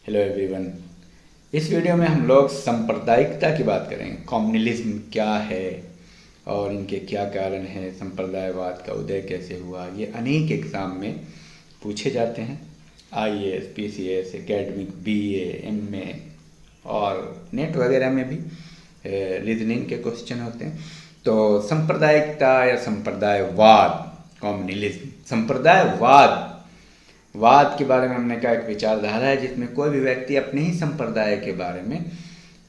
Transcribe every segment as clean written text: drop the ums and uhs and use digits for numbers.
Hello everyone. इस video में हम लोग सांप्रदायिकता की बात करेंगे। कम्युनलिज्म क्या है और इनके क्या कारण हैं, संप्रदायवाद का उदय कैसे हुआ, ये अनेक एग्ज़ाम में पूछे जाते हैं। IAS, PCS, academic, BA, MA और नेट वगैरह में भी रीजनिंग के क्वेश्चन होते हैं। तो सांप्रदायिकता या संप्रदायवाद, कम्युनलिज्म, संप्रदायवाद वाद के बारे में हमने कहा एक विचारधारा है जिसमें कोई भी व्यक्ति अपने ही संप्रदाय के बारे में,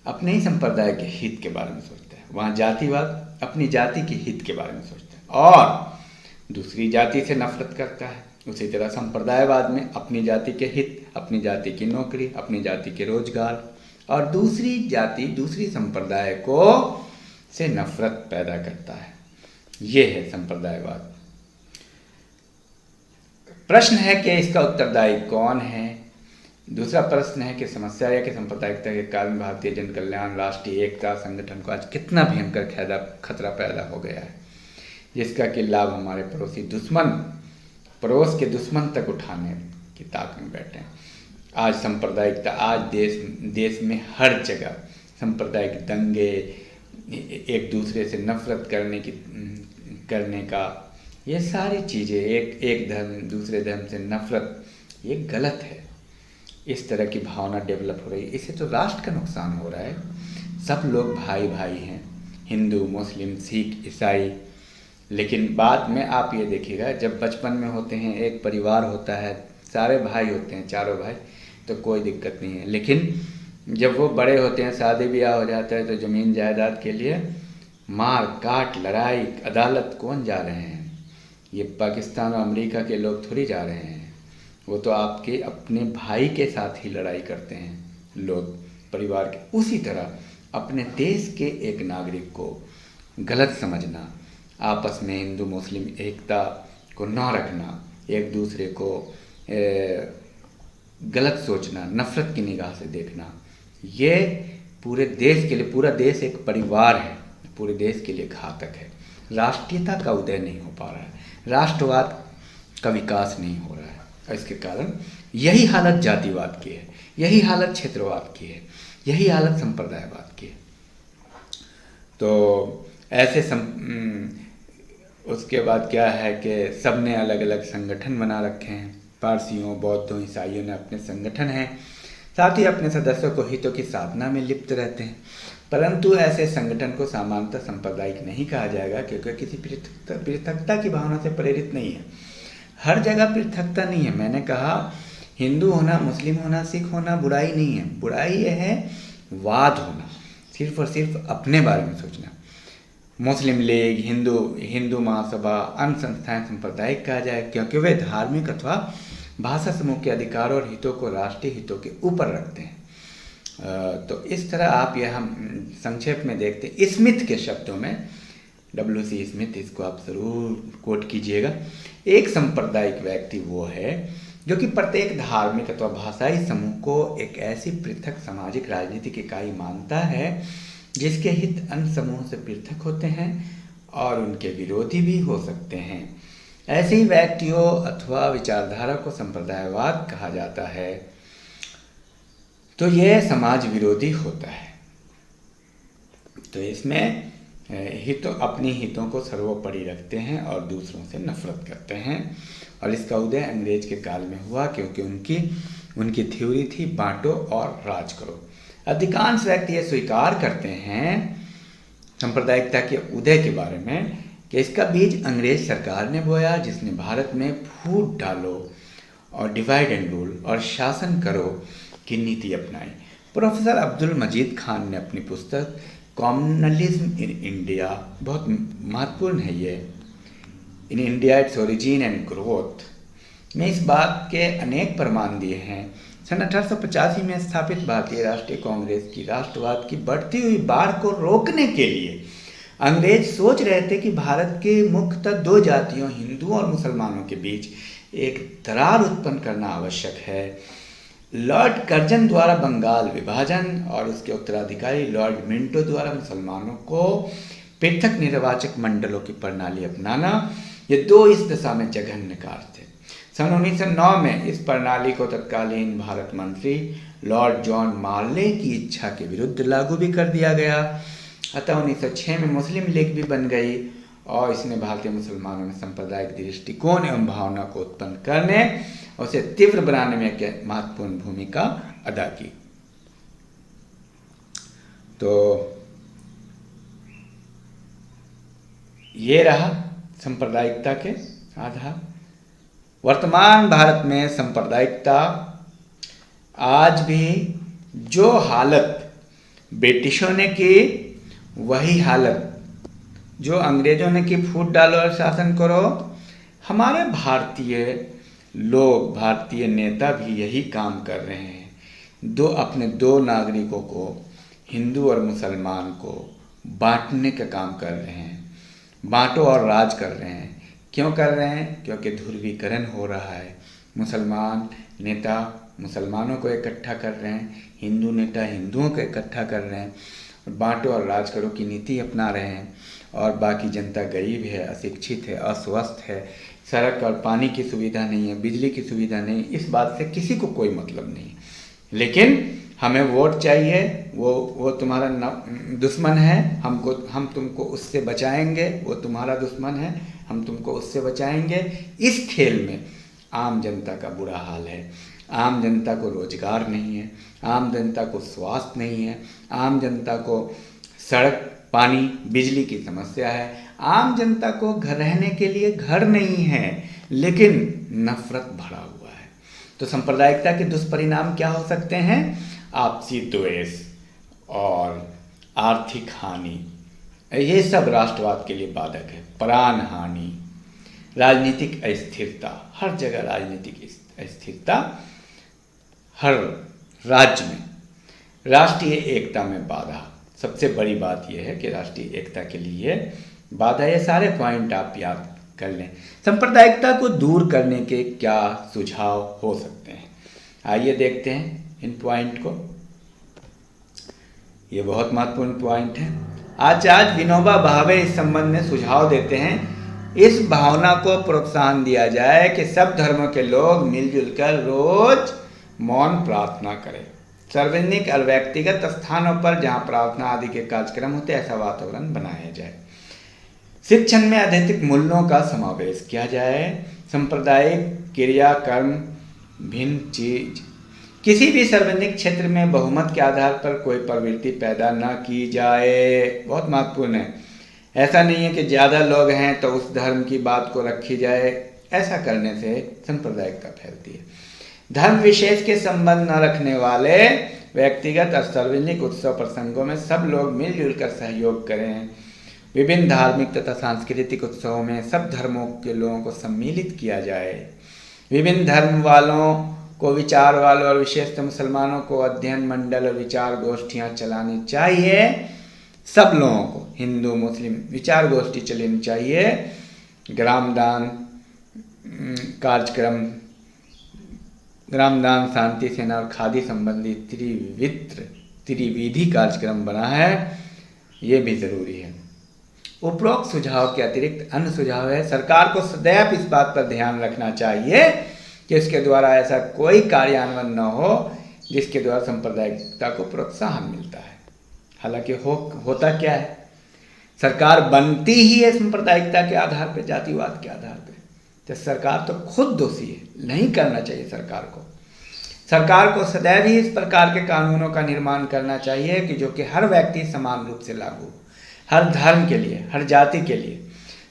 अपने ही संप्रदाय के हित के बारे में सोचता है। वहाँ जातिवाद अपनी जाति के हित के बारे में सोचता है और दूसरी जाति से नफरत करता है। उसी तरह संप्रदायवाद में अपनी जाति के हित, अपनी जाति की नौकरी, अपनी जाति के रोजगार और दूसरी जाति, दूसरी संप्रदाय को से नफरत पैदा करता है। ये है संप्रदायवाद। प्रश्न है कि इसका उत्तरदायी कौन है। दूसरा प्रश्न है कि समस्या है कि सांप्रदायिकता के कारण भारतीय जन कल्याण राष्ट्रीय एकता संगठन को आज कितना भयंकर खतरा पैदा हो गया है, जिसका कि लाभ हमारे पड़ोस के दुश्मन तक उठाने की ताक में बैठे हैं। आज सांप्रदायिकता, आज देश में हर जगह सांप्रदायिक दंगे, एक दूसरे से नफरत करने का, ये सारी चीज़ें, एक धर्म दूसरे धर्म से नफरत, ये गलत है। इस तरह की भावना डेवलप हो रही है, इससे तो राष्ट्र का नुकसान हो रहा है। सब लोग भाई भाई हैं, हिंदू, मुस्लिम, सिख, ईसाई। लेकिन बाद में आप ये देखिएगा, जब बचपन में होते हैं, एक परिवार होता है, सारे भाई होते हैं, चारों भाई, तो कोई दिक्कत नहीं है। लेकिन जब वो बड़े होते हैं, शादी ब्याह हो जाता है, तो ज़मीन जायदाद के लिए मार काट, लड़ाई, अदालत कौन जा रहे हैं? ये पाकिस्तान और अमेरिका के लोग थोड़ी जा रहे हैं। वो तो आपके अपने भाई के साथ ही लड़ाई करते हैं लोग, परिवार के। उसी तरह अपने देश के एक नागरिक को गलत समझना, आपस में हिंदू मुस्लिम एकता को न रखना, एक दूसरे को गलत सोचना, नफरत की निगाह से देखना, ये पूरे देश के लिए, पूरा देश एक परिवार है, पूरे देश के लिए घातक है। राष्ट्रीयता का उदय नहीं हो पा रहा है, राष्ट्रवाद का विकास नहीं हो रहा है। इसके कारण यही हालत जातिवाद की है, यही हालत क्षेत्रवाद की है, यही हालत संप्रदायवाद की है। तो ऐसे उसके बाद क्या है कि सब ने अलग अलग संगठन बना रखे हैं। पारसियों, बौद्धों, ईसाइयों ने अपने संगठन हैं, साथ ही अपने सदस्यों को हितों की साधना में लिप्त रहते हैं। परंतु ऐसे संगठन को सामान्यतः सांप्रदायिक नहीं कहा जाएगा, क्योंकि किसी पृथकता की भावना से प्रेरित नहीं है। हर जगह पृथकता नहीं है। मैंने कहा हिंदू होना, मुस्लिम होना, सिख होना बुराई नहीं है। बुराई यह है वाद होना, सिर्फ और सिर्फ अपने बारे में सोचना। मुस्लिम लीग, हिंदू महासभा, अन्य संस्थाएं सांप्रदायिक कहा जाए, क्योंकि वे धार्मिक अथवा भाषा समूह के अधिकारों और हितों को राष्ट्रीय हितों के ऊपर रखते हैं। तो इस तरह आप यह हम संक्षेप में देखते हैं। स्मिथ के शब्दों में, W.C. स्मिथ, इसको आप ज़रूर कोट कीजिएगा। एक सांप्रदायिक व्यक्ति वो है जो कि प्रत्येक धार्मिक अथवा भाषाई समूह को एक ऐसी पृथक सामाजिक राजनीतिक इकाई मानता है जिसके हित अन्य समूहों से पृथक होते हैं और उनके विरोधी भी हो सकते हैं। ऐसे ही व्यक्तियों अथवा विचारधारा को संप्रदायवाद कहा जाता है। तो यह समाज विरोधी होता है। तो इसमें अपनी हितों को सर्वोपरि रखते हैं और दूसरों से नफरत करते हैं। और इसका उदय अंग्रेज के काल में हुआ, क्योंकि उनकी थ्योरी थी बांटो और राज करो। अधिकांश व्यक्ति ये स्वीकार करते हैं सांप्रदायिकता के उदय के बारे में कि इसका बीज अंग्रेज सरकार ने बोया, जिसने भारत में फूट डालो और डिवाइड एंड रूल और शासन करो की नीति अपनाई। प्रोफेसर अब्दुल मजीद खान ने अपनी पुस्तक कम्युनलिज्म इन इंडिया, बहुत महत्वपूर्ण है ये, in India its origin and growth, में इस बात के अनेक प्रमाण दिए हैं। सन 1885 में स्थापित भारतीय राष्ट्रीय कांग्रेस की राष्ट्रवाद की बढ़ती हुई बाढ़ को रोकने के लिए अंग्रेज सोच रहे थे कि भारत के मुख्यतः दो जातियों, हिंदुओं और मुसलमानों के बीच एक दरार उत्पन्न करना आवश्यक है। लॉर्ड कर्जन द्वारा बंगाल विभाजन और उसके उत्तराधिकारी लॉर्ड मिंटो द्वारा मुसलमानों को पृथक निर्वाचक मंडलों की प्रणाली अपनाना, ये दो इस दशा में जघन्य कार्य थे। सन 1909 में इस प्रणाली को तत्कालीन भारत मंत्री लॉर्ड जॉन मार्ले की इच्छा के विरुद्ध लागू भी कर दिया गया। अतः 1906 में मुस्लिम लीग भी बन गई और इसने भारतीय मुसलमानों में सांप्रदायिक दृष्टिकोण एवं भावना को उत्पन्न करने और उसे तीव्र बनाने में एक महत्वपूर्ण भूमिका अदा की। तो ये रहा सांप्रदायिकता के आधार। वर्तमान भारत में सांप्रदायिकता आज भी जो हालत ब्रिटिशों ने की वही हालत जो अंग्रेजों ने की, फूट डालो और शासन करो, हमारे भारतीय लोग, भारतीय नेता भी यही काम कर रहे हैं। अपने दो नागरिकों को, हिंदू और मुसलमान को बांटने का काम कर रहे हैं, बांटो और राज कर रहे हैं। क्यों कर रहे हैं? क्योंकि ध्रुवीकरण हो रहा है। मुसलमान नेता मुसलमानों को इकट्ठा कर रहे हैं, हिंदू नेता हिंदुओं को इकट्ठा कर रहे हैं और बांटो और राज करो की नीति अपना रहे हैं। और बाकी जनता गरीब है, अशिक्षित है, अस्वस्थ है, सड़क और पानी की सुविधा नहीं है, बिजली की सुविधा नहीं, इस बात से किसी को कोई मतलब नहीं। लेकिन हमें वोट चाहिए, वो तुम्हारा दुश्मन है, हम तुमको उससे बचाएंगे, वो तुम्हारा दुश्मन है, हम तुमको उससे बचाएंगे। इस खेल में आम जनता का बुरा हाल है। आम जनता को रोजगार नहीं है, आम जनता को स्वास्थ्य नहीं है, आम जनता को सड़क, पानी, बिजली की समस्या है, आम जनता को घर रहने के लिए घर नहीं है, लेकिन नफरत भरा हुआ है। तो सांप्रदायिकता के दुष्परिणाम क्या हो सकते हैं? आपसी द्वेष और आर्थिक हानि, ये सब राष्ट्रवाद के लिए बाधक है। प्राण हानि, राजनीतिक अस्थिरता, हर जगह राजनीतिक अस्थिरता, हर राज्य में राष्ट्रीय एकता में बाधा। सबसे बड़ी बात यह है कि राष्ट्रीय एकता के लिए बाधा। ये सारे पॉइंट आप याद कर लें। सांप्रदायिकता को दूर करने के क्या सुझाव हो सकते हैं, आइए देखते हैं इन पॉइंट को। ये बहुत महत्वपूर्ण पॉइंट है। आचार्य विनोबा भावे इस संबंध में सुझाव देते हैं। इस भावना को प्रोत्साहन दिया जाए कि सब धर्मों के लोग मिलजुल कर रोज मौन प्रार्थना करें। सार्वजनिक और व्यक्तिगत स्थानों पर जहां प्रार्थना आदि के कार्यक्रम होते हैं, ऐसा वातावरण बनाया जाए। शिक्षण में अधिक मूल्यों का समावेश किया जाए। सांप्रदायिक क्रियाकर्म भिन्न चीज, किसी भी सार्वजनिक क्षेत्र में बहुमत के आधार पर कोई प्रवृत्ति पैदा न की जाए। बहुत महत्वपूर्ण है। ऐसा नहीं है कि ज़्यादा लोग हैं तो उस धर्म की बात को रखी जाए। ऐसा करने से सांप्रदायिकता फैलती है। धर्म विशेष के संबंध न रखने वाले व्यक्तिगत और सार्वजनिक उत्सव प्रसंगों में सब लोग मिलजुल कर सहयोग करें। विभिन्न धार्मिक तथा सांस्कृतिक उत्सवों में सब धर्मों के लोगों को सम्मिलित किया जाए। विभिन्न धर्म वालों को, विचार वालों और विशेषतः मुसलमानों को अध्ययन मंडल और विचार गोष्ठियाँ चलानी चाहिए। सब लोगों को, हिंदू मुस्लिम, विचार गोष्ठी चलानी चाहिए। ग्रामदान कार्यक्रम, ग्रामदान, शांति सेना और खादी संबंधी त्रिविधि कार्यक्रम बना है, ये भी जरूरी है। उपरोक्त सुझाव के अतिरिक्त अन्य सुझाव है। सरकार को सदैव इस बात पर ध्यान रखना चाहिए कि इसके द्वारा ऐसा कोई कार्यान्वयन न हो जिसके द्वारा सांप्रदायिकता को प्रोत्साहन मिलता है। हालांकि होता क्या है, सरकार बनती ही है सांप्रदायिकता के आधार पर, जातिवाद के आधार पर। तो सरकार तो खुद दोषी है, नहीं करना चाहिए सरकार को। सरकार को सदैव ही इस प्रकार के कानूनों का निर्माण करना चाहिए कि जो कि हर व्यक्ति समान रूप से लागू, हर धर्म के लिए, हर जाति के लिए।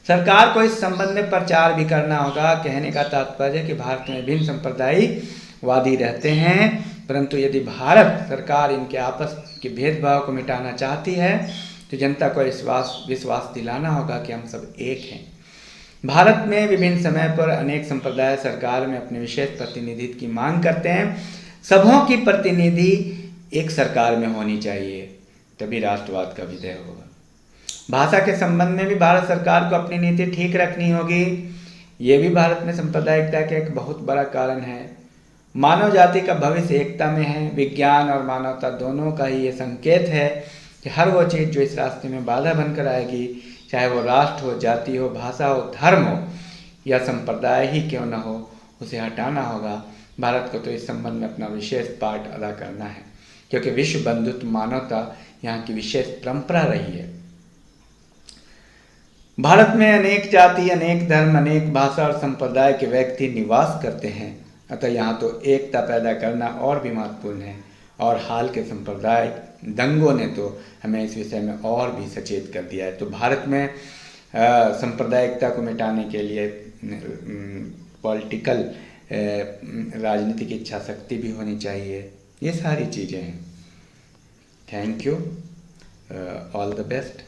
सरकार को इस संबंध में प्रचार भी करना होगा। कहने का तात्पर्य है कि भारत में भिन्न सांप्रदायिकवादी रहते हैं, परंतु यदि भारत सरकार इनके आपस के भेदभाव को मिटाना चाहती है तो जनता को विश्वास दिलाना होगा कि हम सब एक हैं। भारत में विभिन्न समय पर अनेक संप्रदाय सरकार में अपने विशेष प्रतिनिधित्व की मांग करते हैं। सबों की प्रतिनिधि एक सरकार में होनी चाहिए, तभी राष्ट्रवाद का विजय होगा। भाषा के संबंध में भी भारत सरकार को अपनी नीति ठीक रखनी होगी। ये भी भारत में सांप्रदायिकता का एक बहुत बड़ा कारण है। मानव जाति का भविष्य एकता में है। विज्ञान और मानवता दोनों का ही ये संकेत है कि हर वो चीज़ जो इस रास्ते में बाधा बनकर आएगी, चाहे वो राष्ट्र हो, जाति हो, भाषा हो, धर्म हो या संप्रदाय ही क्यों न हो, उसे हटाना होगा। भारत को तो इस संबंध में अपना विशेष पार्ट अदा करना है, क्योंकि विश्व बंधुत्व मानवता यहाँ की विशेष परंपरा रही है। भारत में अनेक जाति, अनेक धर्म, अनेक भाषा और संप्रदाय के व्यक्ति निवास करते हैं, अतः यहाँ तो एकता पैदा करना और भी महत्वपूर्ण है। और हाल के सांप्रदायिक दंगों ने तो हमें इस विषय में और भी सचेत कर दिया है। तो भारत में सांप्रदायिकता को मिटाने के लिए पॉलिटिकल राजनीतिक इच्छा शक्ति भी होनी चाहिए। ये सारी चीज़ें हैं। Thank you, all the best.